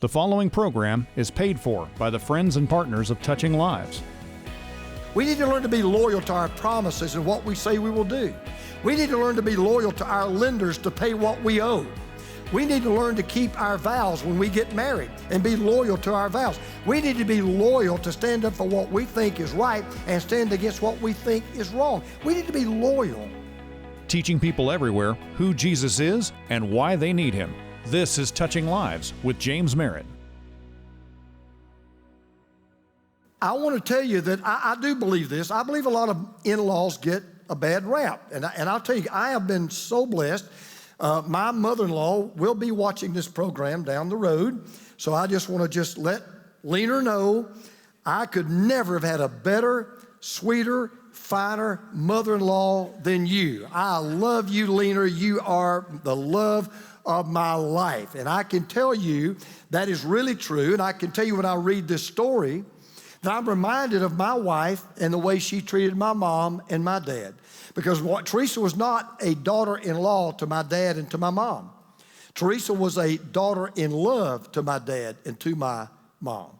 The following program is paid for by the friends and partners of Touching Lives. We need to learn to be loyal to our promises and what we say we will do. We need to learn to be loyal to our lenders to pay what we owe. We need to learn to keep our vows when we get married and be loyal to our vows. We need to be loyal to stand up for what we think is right and stand against what we think is wrong. We need to be loyal. Teaching people everywhere who Jesus is and why they need Him. This is Touching Lives with James Merritt. I want to tell you that I do believe this. I believe a lot of in-laws get a bad rap. And I'll tell you, I have been so blessed. My mother-in-law will be watching this program down the road. So I just want to let Lena know I could never have had a better, sweeter, finer mother-in-law than you. I love you, Lena. You are the love of my life. And I can tell you that is really true. And I can tell you when I read this story that I'm reminded of my wife and the way she treated my mom and my dad. Because Teresa was not a daughter-in-law to my dad and to my mom. Teresa was a daughter-in-love to my dad and to my mom.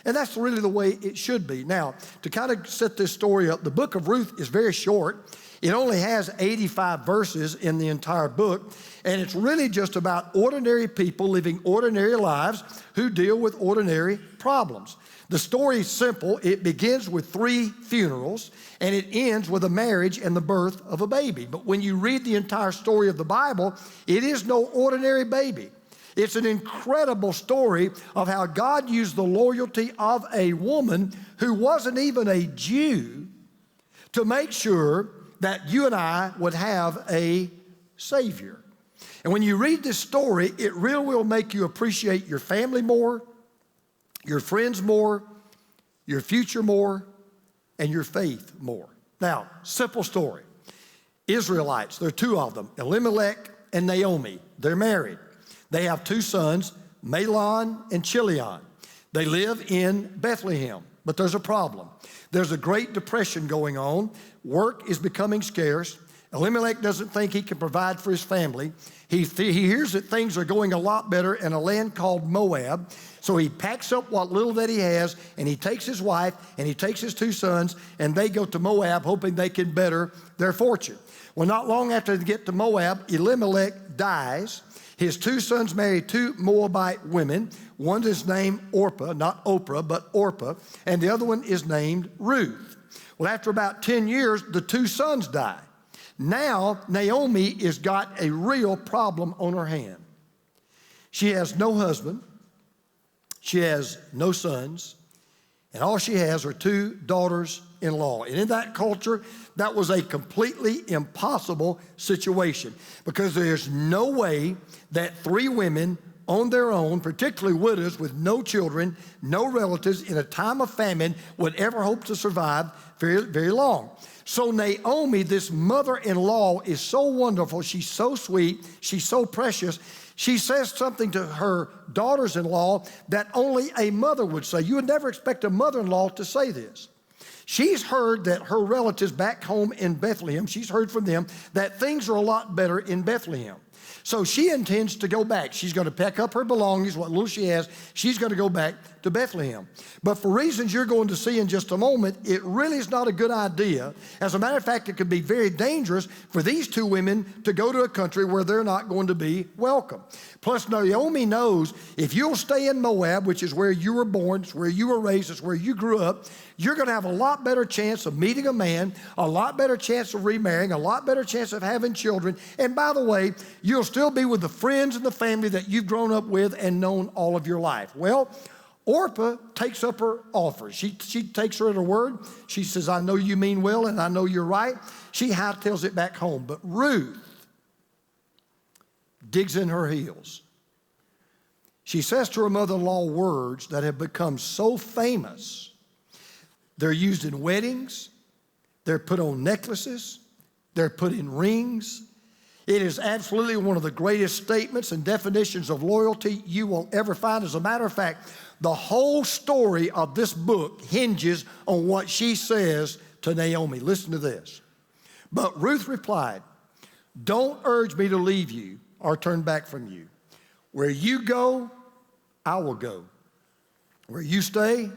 And that's really the way it should be. Now, to kind of set this story up, the book of Ruth is very short. It only has 85 verses in the entire book, and it's really just about ordinary people living ordinary lives who deal with ordinary problems. The story is simple. It begins with 3 funerals, and it ends with a marriage and the birth of a baby. But when you read the entire story of the Bible, it is no ordinary baby. It's an incredible story of how God used the loyalty of a woman who wasn't even a Jew to make sure that you and I would have a Savior. And when you read this story, it really will make you appreciate your family more, your friends more, your future more, and your faith more. Now, simple story. Israelites, there are 2 of them, Elimelech and Naomi. They're married. They have 2 sons, Mahlon and Chilion. They live in Bethlehem, but there's a problem. There's a Great Depression going on. Work is becoming scarce. Elimelech doesn't think he can provide for his family. He hears that things are going a lot better in a land called Moab. So he packs up what little that he has, and he takes his wife, and he takes his 2 sons, and they go to Moab hoping they can better their fortune. Well, not long after they get to Moab, Elimelech dies. His 2 sons marry 2 Moabite women. One is named Orpah, not Oprah, but Orpah, and the other one is named Ruth. Well, after about 10 years, the 2 sons die. Now, Naomi has got a real problem on her hand. She has no husband. She has no sons. And all she has are 2 daughters-in-law. And in that culture, that was a completely impossible situation because there's no way that 3 women on their own, particularly widows with no children, no relatives, in a time of famine would ever hope to survive very, very long. So Naomi, this mother-in-law, is so wonderful. She's so sweet. She's so precious. She says something to her daughters-in-law that only a mother would say. You would never expect a mother-in-law to say this. She's heard that her relatives back home in Bethlehem, she's heard from them that things are a lot better in Bethlehem. So she intends to go back. She's going to pack up her belongings, what little she has. She's going to go back to Bethlehem. But for reasons you're going to see in just a moment, it really is not a good idea. As a matter of fact, it could be very dangerous for these 2 women to go to a country where they're not going to be welcome. Plus, Naomi knows if you'll stay in Moab, which is where you were born, it's where you were raised, it's where you grew up, you're going to have a lot better chance of meeting a man, a lot better chance of remarrying, a lot better chance of having children. And by the way, you'll still be with the friends and the family that you've grown up with and known all of your life. Well, Orpah takes up her offer. She takes her at her word. She says, I know you mean well and I know you're right. She hightails it back home. But Ruth digs in her heels. She says to her mother-in-law words that have become so famous. They're used in weddings. They're put on necklaces. They're put in rings. It is absolutely one of the greatest statements and definitions of loyalty you will ever find. As a matter of fact, the whole story of this book hinges on what she says to Naomi. Listen to this. But Ruth replied, don't urge me to leave you or turn back from you. Where you go, I will go. Where you stay,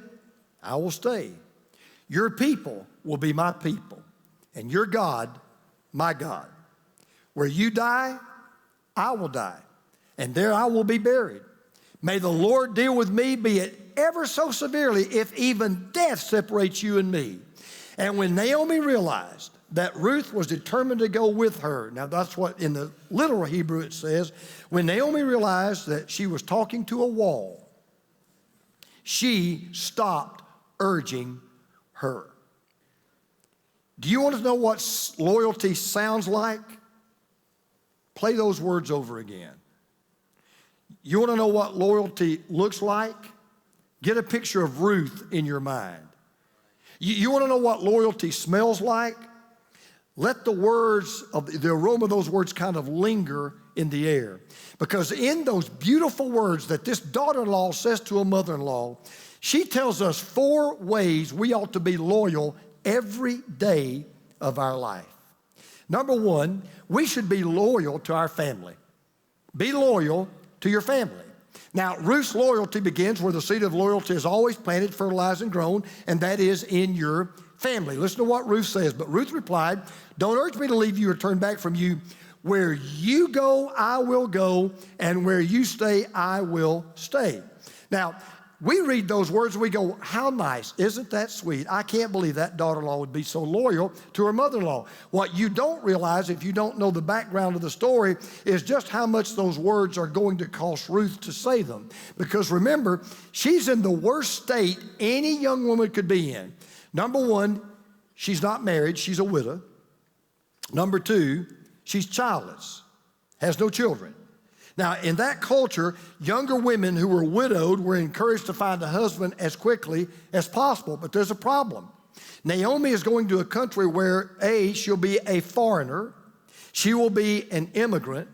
I will stay. Your people will be my people, and your God, my God. Where you die, I will die, and there I will be buried. May the Lord deal with me, be it ever so severely, if even death separates you and me. And when Naomi realized that Ruth was determined to go with her, now that's what in the literal Hebrew it says, when Naomi realized that she was talking to a wall, she stopped urging her. Do you want to know what loyalty sounds like? Play those words over again. You want to know what loyalty looks like? Get a picture of Ruth in your mind. You want to know what loyalty smells like? Let the words of the aroma of those words kind of linger in the air. Because in those beautiful words that this daughter-in-law says to a mother-in-law, she tells us 4 ways we ought to be loyal every day of our life. Number 1, we should be loyal to our family. Be loyal to your family. Now, Ruth's loyalty begins where the seed of loyalty is always planted, fertilized, and grown, and that is in your family. Listen to what Ruth says. But Ruth replied, don't urge me to leave you or turn back from you. Where you go, I will go, and where you stay, I will stay. Now, we read those words and we go, how nice. Isn't that sweet? I can't believe that daughter-in-law would be so loyal to her mother-in-law. What you don't realize, if you don't know the background of the story, is just how much those words are going to cost Ruth to say them. Because remember, she's in the worst state any young woman could be in. Number 1, she's not married, she's a widow. Number 2, she's childless, has no children. Now, in that culture, younger women who were widowed were encouraged to find a husband as quickly as possible. But there's a problem. Naomi is going to a country where, A, she'll be a foreigner, she will be an immigrant,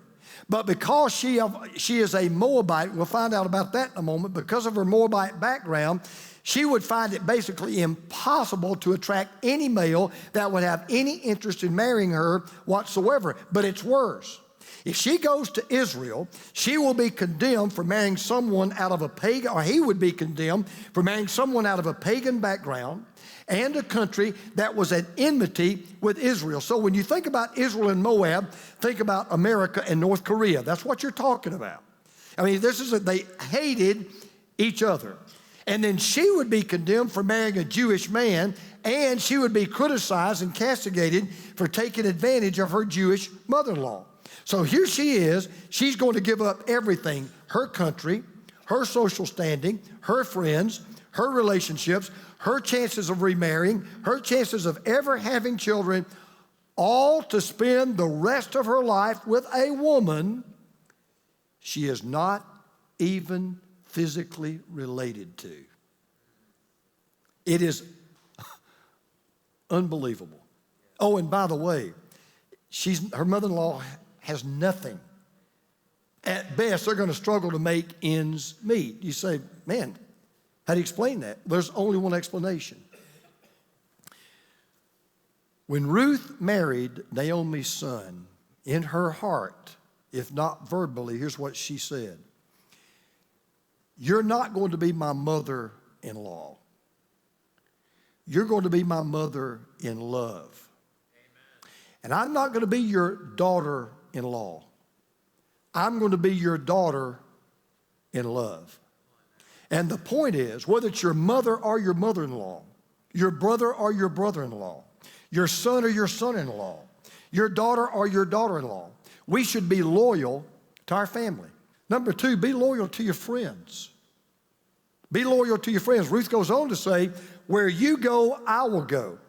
but because she is a Moabite, we'll find out about that in a moment, because of her Moabite background, she would find it basically impossible to attract any male that would have any interest in marrying her whatsoever. But it's worse. If she goes to Israel, she will be condemned for marrying someone out of a pagan, or he would be condemned for marrying someone out of a pagan background and a country that was at enmity with Israel. So when you think about Israel and Moab, think about America and North Korea. That's what you're talking about. I mean, they hated each other. And then she would be condemned for marrying a Jewish man, and she would be criticized and castigated for taking advantage of her Jewish mother-in-law. So here she is, she's going to give up everything, her country, her social standing, her friends, her relationships, her chances of remarrying, her chances of ever having children, all to spend the rest of her life with a woman she is not even physically related to. It is unbelievable. Oh, and by the way, her mother-in-law has nothing. At best, they're going to struggle to make ends meet. You say, man, how do you explain that? There's only one explanation. When Ruth married Naomi's son, in her heart, if not verbally, here's what she said. You're not going to be my mother-in-law. You're going to be my mother in love. Amen. And I'm not going to be your daughter-in-law. I'm going to be your daughter in love. And the point is, whether it's your mother or your mother-in-law, your brother or your brother-in-law, your son or your son-in-law, your daughter or your daughter-in-law, we should be loyal to our family. Number 2, be loyal to your friends. Be loyal to your friends. Ruth goes on to say, where you go, I will go.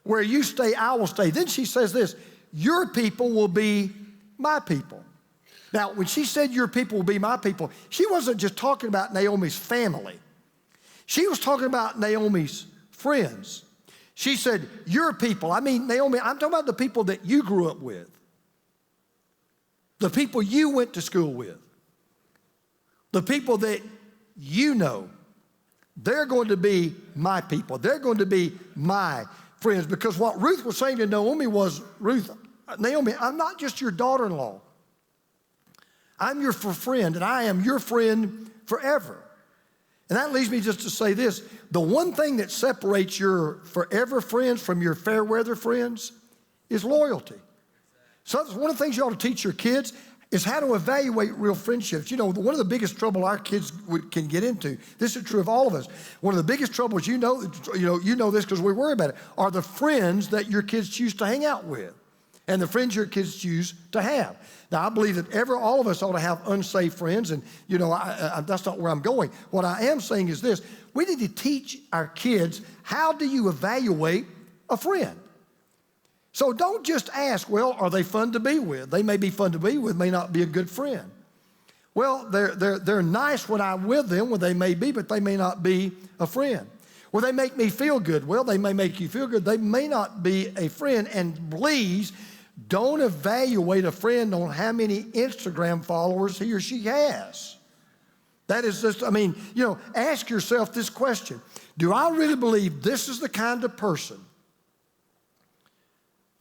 Where you stay, I will stay. Then she says this, your people will be my people. Now, when she said your people will be my people, she wasn't just talking about Naomi's family. She was talking about Naomi's friends. She said, your people. I mean, Naomi, I'm talking about the people that you grew up with. The people you went to school with. The people that you know. They're going to be my people. They're going to be my friends. Because what Ruth was saying to Naomi was, Naomi, I'm not just your daughter-in-law. I'm your friend, and I am your friend forever. And that leads me just to say this. The one thing that separates your forever friends from your fair weather friends is loyalty. So that's one of the things you ought to teach your kids is how to evaluate real friendships. You know, one of the biggest trouble our kids can get into, this is true of all of us, one of the biggest troubles, you know this because we worry about it, are the friends that your kids choose to hang out with and the friends your kids choose to have. Now, I believe that all of us ought to have unsafe friends, and, that's not where I'm going. What I am saying is this. We need to teach our kids, how do you evaluate a friend? So don't just ask, well, are they fun to be with? They may be fun to be with, may not be a good friend. Well, they're nice when I'm with them, well, they may be, but they may not be a friend. Well, they make me feel good. Well, they may make you feel good. They may not be a friend. And please, don't evaluate a friend on how many Instagram followers he or she has. That is just, ask yourself this question. Do I really believe this is the kind of person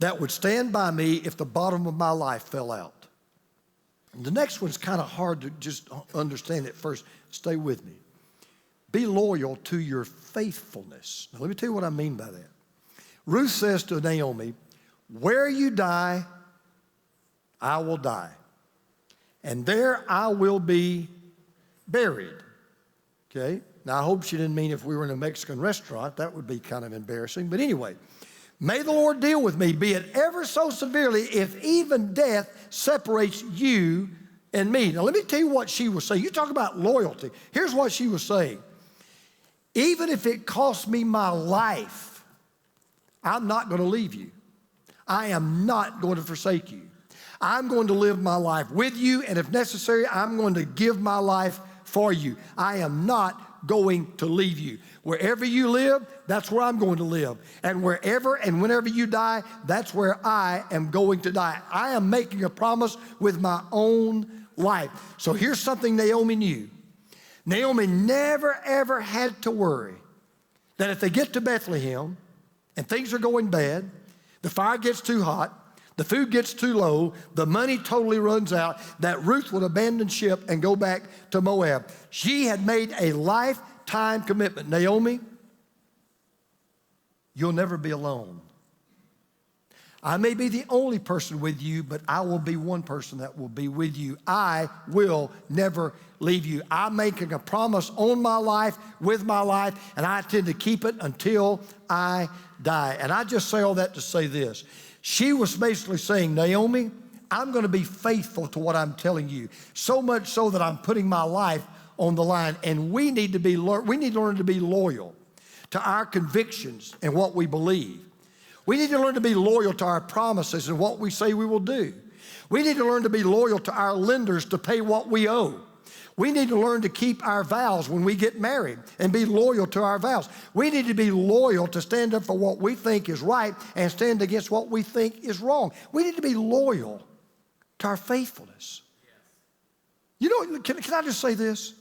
that would stand by me if the bottom of my life fell out? And the next one's kind of hard to just understand at first. Stay with me. Be loyal to your faithfulness. Now, let me tell you what I mean by that. Ruth says to Naomi, where you die, I will die, and there I will be buried. Okay? Now, I hope she didn't mean if we were in a Mexican restaurant. That would be kind of embarrassing. But anyway, may the Lord deal with me, be it ever so severely, if even death separates you and me. Now, let me tell you what she was saying. You talk about loyalty. Here's what she was saying. Even if it costs me my life, I'm not going to leave you. I am not going to forsake you. I'm going to live my life with you, and if necessary, I'm going to give my life for you. I am not going to leave you. Wherever you live, that's where I'm going to live. And wherever and whenever you die, that's where I am going to die. I am making a promise with my own life. So here's something Naomi knew. Naomi never, ever had to worry that if they get to Bethlehem and things are going bad, the fire gets too hot, the food gets too low, the money totally runs out, that Ruth would abandon ship and go back to Moab. She had made a lifetime commitment. Naomi, you'll never be alone. I may be the only person with you, but I will be one person that will be with you. I will never leave you. I'm making a promise on my life, with my life, and I intend to keep it until I die. And I just say all that to say this. She was basically saying, Naomi, I'm going to be faithful to what I'm telling you, so much so that I'm putting my life on the line. And we need to learn to be loyal to our convictions and what we believe. We need to learn to be loyal to our promises and what we say we will do. We need to learn to be loyal to our lenders to pay what we owe. We need to learn to keep our vows when we get married and be loyal to our vows. We need to be loyal to stand up for what we think is right and stand against what we think is wrong. We need to be loyal to our faithfulness. You know, can I just say this?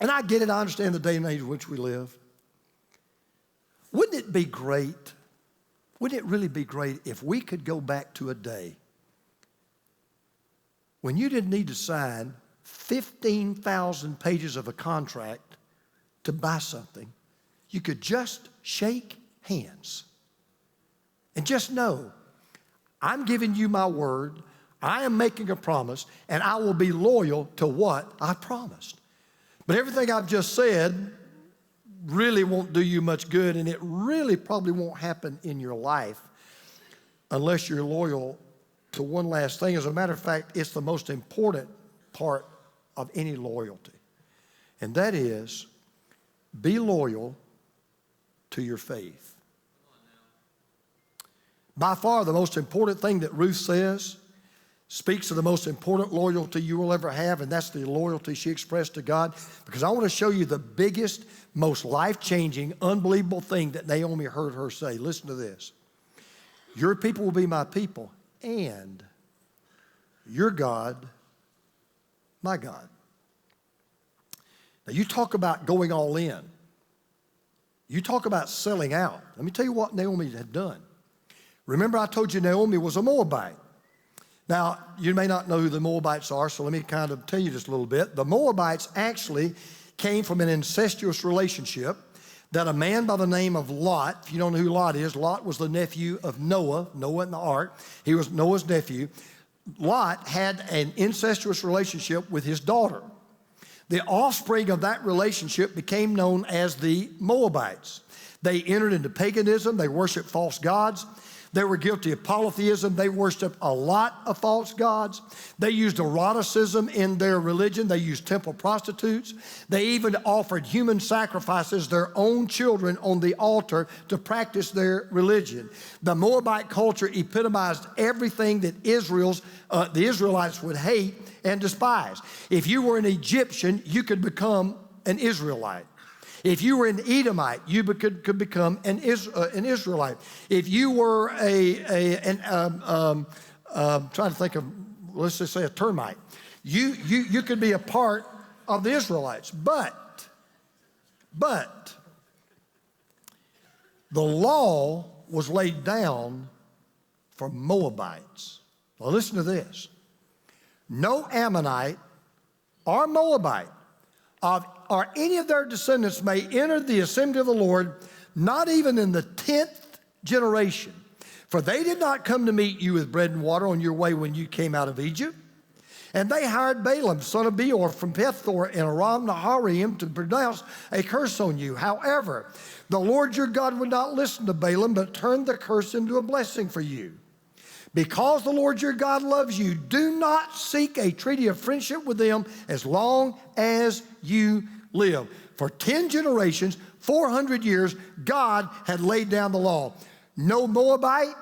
And I get it, I understand the day and age in which we live. Wouldn't it be great? Wouldn't it really be great if we could go back to a day when you didn't need to sign 15,000 pages of a contract to buy something? You could just shake hands and just know, I'm giving you my word, I am making a promise, and I will be loyal to what I promised. But everything I've just said really won't do you much good, and it really probably won't happen in your life unless you're loyal to one last thing. As a matter of fact, it's the most important part of any loyalty, and that is be loyal to your faith. By far the most important thing that Ruth says speaks of the most important loyalty you will ever have, and that's the loyalty she expressed to God. Because I want to show you the biggest, most life-changing, unbelievable thing that Naomi heard her say. Listen to this. Your people will be my people, and your God, my God. Now, you talk about going all in. You talk about selling out. Let me tell you what Naomi had done. Remember, I told you Naomi was a Moabite. Now, you may not know who the Moabites are, so let me kind of tell you just a little bit. The Moabites actually came from an incestuous relationship that a man by the name of Lot, if you don't know who Lot was the nephew of Noah in the ark. He was Noah's nephew. Lot had an incestuous relationship with his daughter. The offspring of that relationship became known as the Moabites. They entered into paganism. They worshiped false gods. They were guilty of polytheism. They worshiped a lot of false gods. They used eroticism in their religion. They used temple prostitutes. They even offered human sacrifices, their own children, on the altar to practice their religion. The Moabite culture epitomized everything that the Israelites would hate and despise. If you were an Egyptian, you could become an Israelite. If you were an Edomite, you could become an Israelite. If you were trying to think of, let's just say a termite, you could be a part of the Israelites. But the law was laid down for Moabites. Well, listen to this. No Ammonite or Moabite or any of their descendants may enter the assembly of the Lord, not even in the 10th generation. For they did not come to meet you with bread and water on your way when you came out of Egypt. And they hired Balaam, son of Beor, from Pethor in Aram Naharaim to pronounce a curse on you. However, the Lord your God would not listen to Balaam, but turned the curse into a blessing for you. Because the Lord your God loves you, do not seek a treaty of friendship with them as long as you live. For 10 generations, 400 years, God had laid down the law. No Moabite,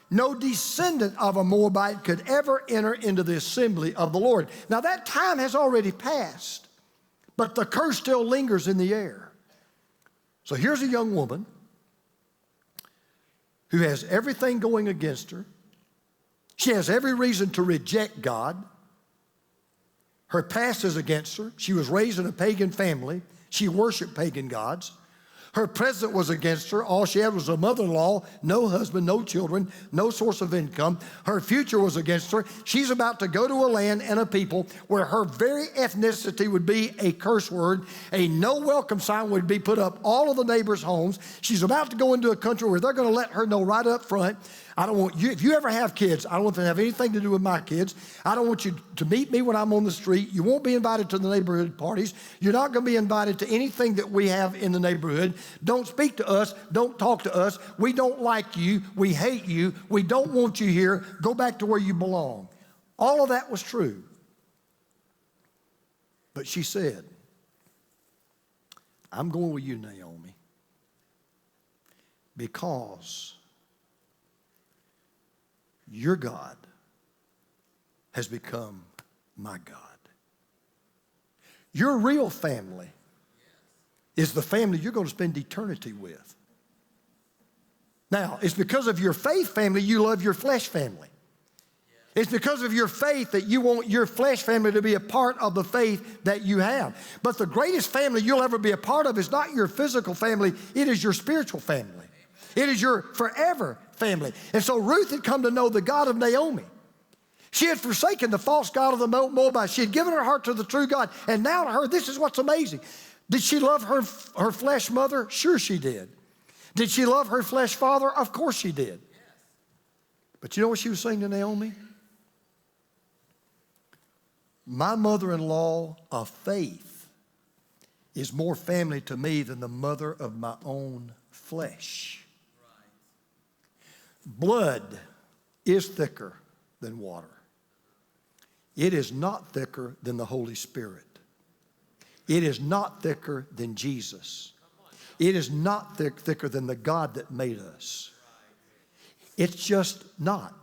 no descendant of a Moabite could ever enter into the assembly of the Lord. Now that time has already passed, but the curse still lingers in the air. So here's a young woman who has everything going against her. She has every reason to reject God. Her past is against her. She was raised in a pagan family. She worshiped pagan gods. Her present was against her. All she had was a mother-in-law, no husband, no children, no source of income. Her future was against her. She's about to go to a land and a people where her very ethnicity would be a curse word. A no welcome sign would be put up all of the neighbors' homes. She's about to go into a country where they're going to let her know right up front, I don't want you, if you ever have kids, I don't want them to have anything to do with my kids. I don't want you to meet me when I'm on the street. You won't be invited to the neighborhood parties. You're not going to be invited to anything that we have in the neighborhood. Don't speak to us. Don't talk to us. We don't like you. We hate you. We don't want you here. Go back to where you belong. All of that was true. But she said, I'm going with you, Naomi, because your God has become my God. Your real family is the family you're going to spend eternity with. Now, it's because of your faith family you love your flesh family. It's because of your faith that you want your flesh family to be a part of the faith that you have. But the greatest family you'll ever be a part of is not your physical family, it is your spiritual family. It is your forever family. And so Ruth had come to know the God of Naomi. She had forsaken the false god of the Moabites. She had given her heart to the true God. And now to her, this is what's amazing. Did she love her flesh mother? Sure she did. Did she love her flesh father? Of course she did. But you know what she was saying to Naomi? My mother-in-law of faith is more family to me than the mother of my own flesh. Blood is thicker than water. It is not thicker than the Holy Spirit. It is not thicker than Jesus. It is not thicker than the God that made us. It's just not.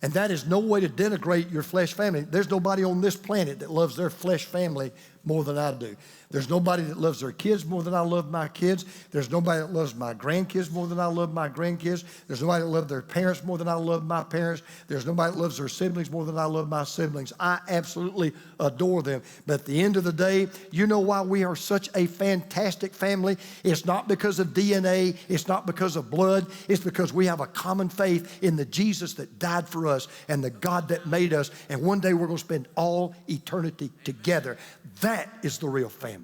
And that is no way to denigrate your flesh family. There's nobody on this planet that loves their flesh family more than I do. There's nobody that loves their kids more than I love my kids. There's nobody that loves my grandkids more than I love my grandkids. There's nobody that loves their parents more than I love my parents. There's nobody that loves their siblings more than I love my siblings. I absolutely adore them. But at the end of the day, you know why we are such a fantastic family? It's not because of DNA. It's not because of blood. It's because we have a common faith in the Jesus that died for us and the God that made us. And one day we're going to spend all eternity together. That is the real family.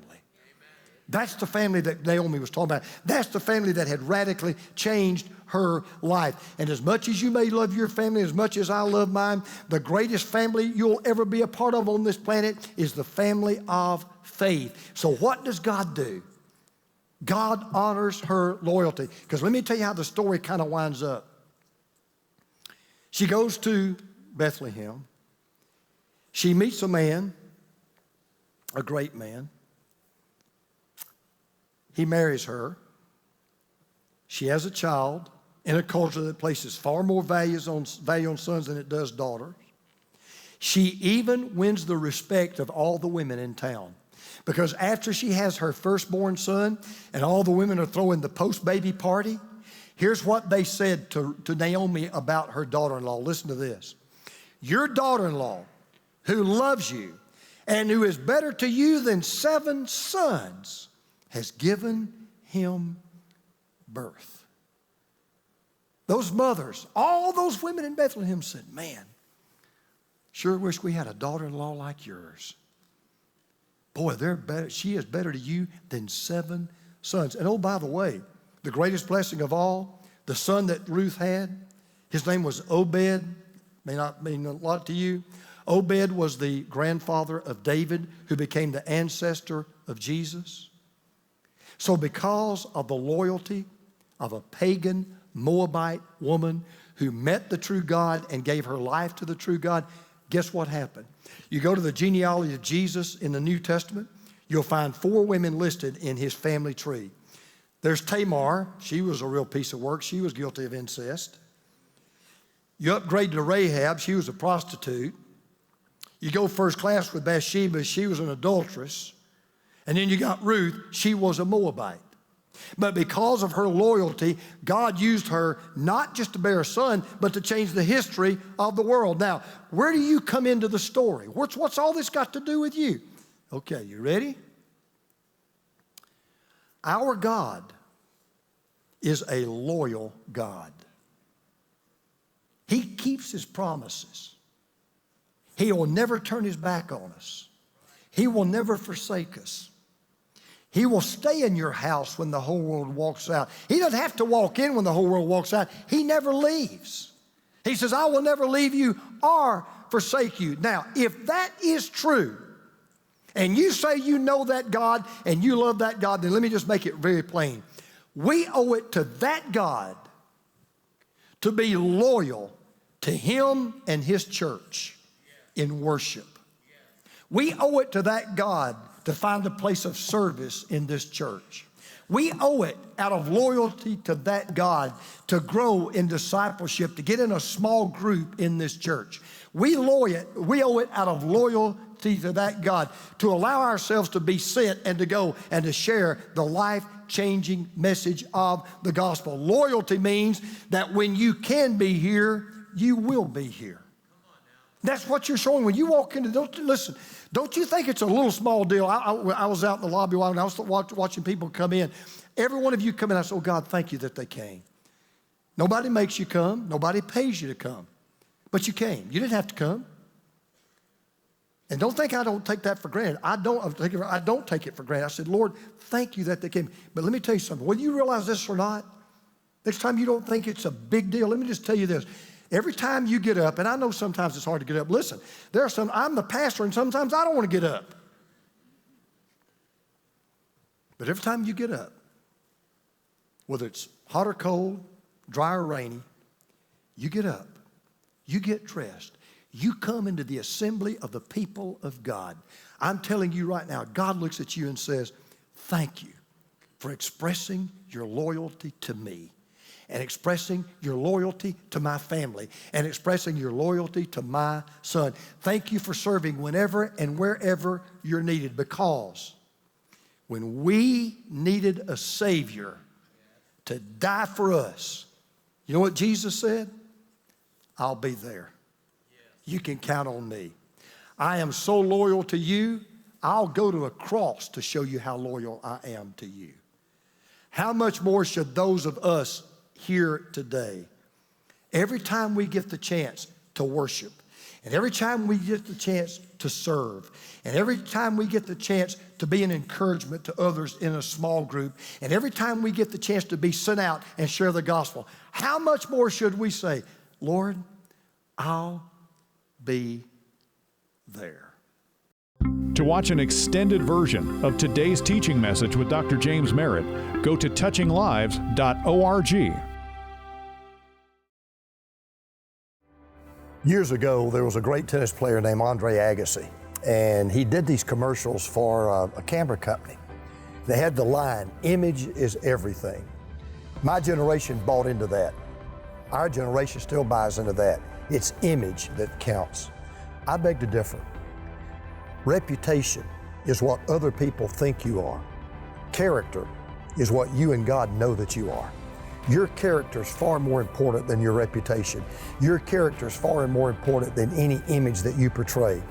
That's the family that Naomi was talking about. That's the family that had radically changed her life. And as much as you may love your family, as much as I love mine, the greatest family you'll ever be a part of on this planet is the family of faith. So what does God do? God honors her loyalty. Because let me tell you how the story kind of winds up. She goes to Bethlehem. She meets a man, a great man. He marries her. She has a child in a culture that places far more value on sons than it does daughters. She even wins the respect of all the women in town. Because after she has her firstborn son and all the women are throwing the post-baby party, here's what they said to Naomi about her daughter-in-law. Listen to this. Your daughter-in-law, who loves you and who is better to you than 7 sons, has given him birth. Those mothers, all those women in Bethlehem said, man, sure wish we had a daughter-in-law like yours. Boy, they're better. She is better to you than 7 sons. And oh, by the way, the greatest blessing of all, the son that Ruth had, his name was Obed. May not mean a lot to you. Obed was the grandfather of David, who became the ancestor of Jesus. So because of the loyalty of a pagan Moabite woman who met the true God and gave her life to the true God, guess what happened? You go to the genealogy of Jesus in the New Testament, you'll find 4 women listed in his family tree. There's Tamar. She was a real piece of work. She was guilty of incest. You upgrade to Rahab. She was a prostitute. You go first class with Bathsheba. She was an adulteress. And then you got Ruth. She was a Moabite. But because of her loyalty, God used her not just to bear a son, but to change the history of the world. Now, where do you come into the story? What's all this got to do with you? Okay, you ready? Our God is a loyal God. He keeps his promises. He will never turn his back on us. He will never forsake us. He will stay in your house when the whole world walks out. He doesn't have to walk in when the whole world walks out. He never leaves. He says, I will never leave you or forsake you. Now, if that is true, and you say you know that God and you love that God, then let me just make it very plain. We owe it to that God to be loyal to him and his church in worship. We owe it to that God to find a place of service in this church. We owe it out of loyalty to that God to grow in discipleship, to get in a small group in this church. We owe it out of loyalty to that God to allow ourselves to be sent and to go and to share the life-changing message of the gospel. Loyalty means that when you can be here, you will be here. That's what you're showing when you walk into. Don't you think it's a little small deal? I was out in the lobby while I was watching people come in. Every one of you come in, I said, oh, God, thank you that they came. Nobody makes you come. Nobody pays you to come. But you came. You didn't have to come. And don't think I don't take that for granted. I don't take it for granted. I said, Lord, thank you that they came. But let me tell you something. Whether you realize this or not, next time you don't think it's a big deal, let me just tell you this. Every time you get up, and I know sometimes it's hard to get up. Listen, I'm the pastor, and sometimes I don't want to get up. But every time you get up, whether it's hot or cold, dry or rainy, you get up, you get dressed, you come into the assembly of the people of God. I'm telling you right now, God looks at you and says, thank you for expressing your loyalty to me, and expressing your loyalty to my family, and expressing your loyalty to my son. Thank you for serving whenever and wherever you're needed, because when we needed a Savior to die for us, you know what Jesus said? I'll be there. You can count on me. I am so loyal to you, I'll go to a cross to show you how loyal I am to you. How much more should those of us here today, every time we get the chance to worship, and every time we get the chance to serve, and every time we get the chance to be an encouragement to others in a small group, and every time we get the chance to be sent out and share the gospel, how much more should we say, Lord, I'll be there. To watch an extended version of today's teaching message with Dr. James Merritt, go to touchinglives.org. Years ago, there was a great tennis player named Andre Agassi, and he did these commercials for a camera company. They had the line, "Image is everything." My generation bought into that. Our generation still buys into that. It's image that counts. I beg to differ. Reputation is what other people think you are. Character is what you and God know that you are. Your character is far more important than your reputation. Your character is far more important than any image that you portray.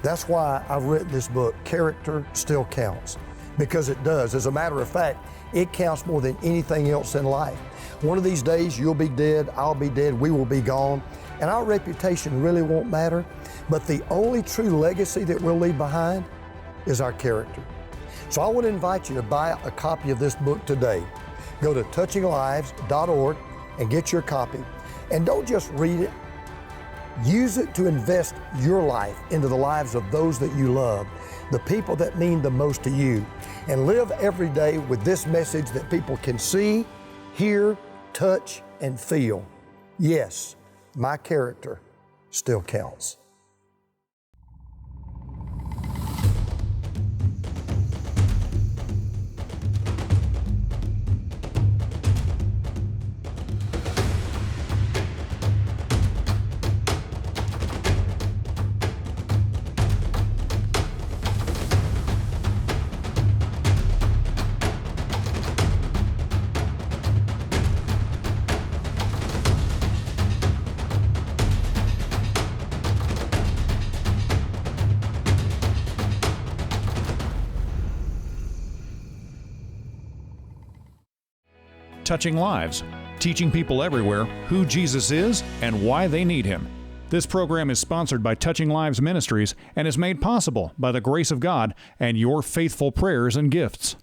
That's why I've written this book, Character Still Counts, because it does. As a matter of fact, it counts more than anything else in life. One of these days, you'll be dead, I'll be dead, we will be gone, and our reputation really won't matter. But the only true legacy that we'll leave behind is our character. So I want to invite you to buy a copy of this book today. Go to touchinglives.org and get your copy. And don't just read it. Use it to invest your life into the lives of those that you love, the people that mean the most to you. And live every day with this message that people can see, hear, touch, and feel. Yes, my character still counts. Touching Lives, teaching people everywhere who Jesus is and why they need Him. This program is sponsored by Touching Lives Ministries and is made possible by the grace of God and your faithful prayers and gifts.